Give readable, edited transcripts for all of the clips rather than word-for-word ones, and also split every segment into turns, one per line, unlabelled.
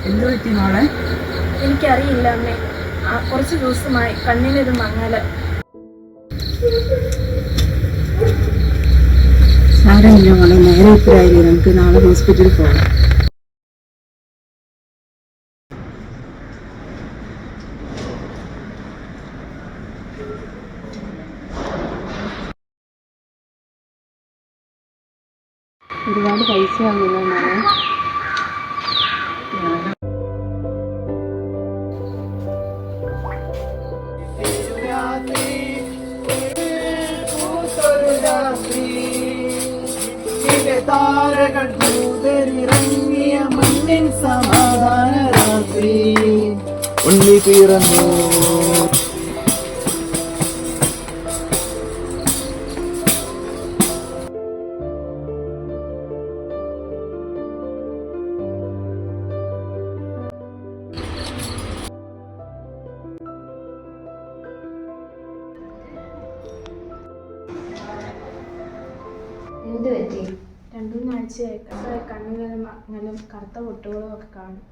എന്ത് പറ്റി മോളെ?
എനിക്കറിയില്ല അമ്മേ. കുറച്ച് ദിവസമായി കണ്ണിനൊരു മങ്ങല്.
സാരമില്ല മോളെ, നേരെ ഇപ്പോഴായില്ലേ, നമുക്ക് നാളെ ഹോസ്പിറ്റലിൽ പോകാം. ഒരുപാട് പൈസ ആകുമല്ലോ മോളെ.
താരകൾ കൂതരിറങ്ങിയ മണ്ണിൻ സമാധാന രാത്രി ഉണ്ണി പിറന്നു.
എന്ത് പറ്റി?
2-3 ആഴ്ചയായി കണ്ണിനൊരു മങ്ങലും കറുത്ത പൊട്ടുകളും ഒക്കെ കാണും.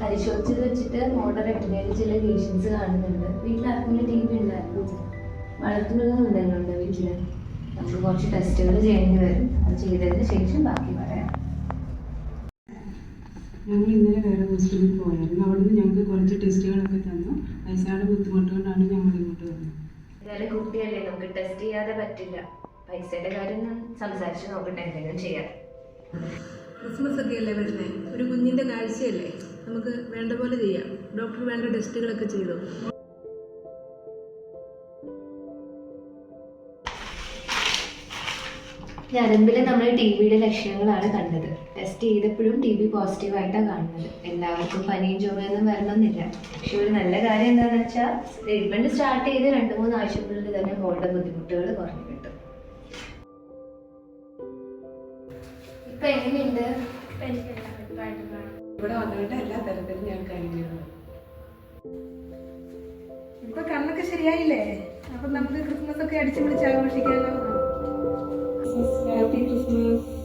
പരിശോധിച്ചത് വെച്ചിട്ട് മോഡറേറ്റ് ചില ലീഷൻസ് കാണുന്നുണ്ട്. വീട്ടിൽ ആർക്കെങ്കിലും TB ഉണ്ടായിരുന്നു? വളർത്തുമൃഗം ഉണ്ടല്ലോ വീട്ടില്. നമുക്ക് കുറച്ച് ടെസ്റ്റുകൾ ചെയ്യേണ്ടി വരും. അത് ചെയ്തതിന് ശേഷം ബാക്കി പറയാം.
ഞങ്ങൾ ഇന്നലെ വേറെ ഹോസ്പിറ്റലിൽ പോയായിരുന്നു. അവിടുന്ന് ഞങ്ങൾക്ക് കുറച്ച് ടെസ്റ്റുകളൊക്കെ തന്നു. പൈസയുടെ ബുദ്ധിമുട്ട് കൊണ്ടാണ് ഞങ്ങൾ ഇങ്ങോട്ട് വന്നത്.
ഏതായാലും കുട്ടിയല്ലേ, നമുക്ക് ടെസ്റ്റ് ചെയ്യാതെ പറ്റില്ല. പൈസയുടെ കാര്യം സംസാരിച്ച് നോക്കട്ടെ, എന്തെങ്കിലും ചെയ്യാം.
ക്രിസ്മസ് ഒക്കെ അല്ലേ വരുന്നത്, ഒരു കുഞ്ഞിൻ്റെ കാഴ്ചയല്ലേ, നമുക്ക് വേണ്ട പോലെ ചെയ്യാം. ഡോക്ടർ വേണ്ട ടെസ്റ്റുകളൊക്കെ ചെയ്തു.
ഞരമ്പിൽ നമ്മൾ TBയുടെ ലക്ഷണങ്ങളാണ് കണ്ടത്. ടെസ്റ്റ് ചെയ്തപ്പോഴും TB പോസിറ്റീവായിട്ടാണ് കാണുന്നത്. എല്ലാവർക്കും പനിയും ചുമയൊന്നും വരണമെന്നില്ല. പക്ഷെ ഒരു നല്ല കാര്യം എന്താണെന്ന് വെച്ചാൽ ട്രീറ്റ്മെൻറ്റ് സ്റ്റാർട്ട് ചെയ്ത് 2-3 ആഴ്ചക്കുള്ളിൽ തന്നെ മോളുടെ ബുദ്ധിമുട്ടുകൾ കുറഞ്ഞു കിട്ടും. ഇപ്പം എങ്ങനെയുണ്ട്?
ഇവിടെ വന്നുകൊണ്ട് എല്ലാ തരത്തിലും ഞാൻ കഴിഞ്ഞു.
ഇപ്പൊ കണ്ണൊക്കെ ശരിയായില്ലേ? അപ്പൊ നമുക്ക് ക്രിസ്മസ് ഒക്കെ അടിച്ചു പിടിച്ച് ആഘോഷിക്കാമല്ലോ.
Happy Christmas.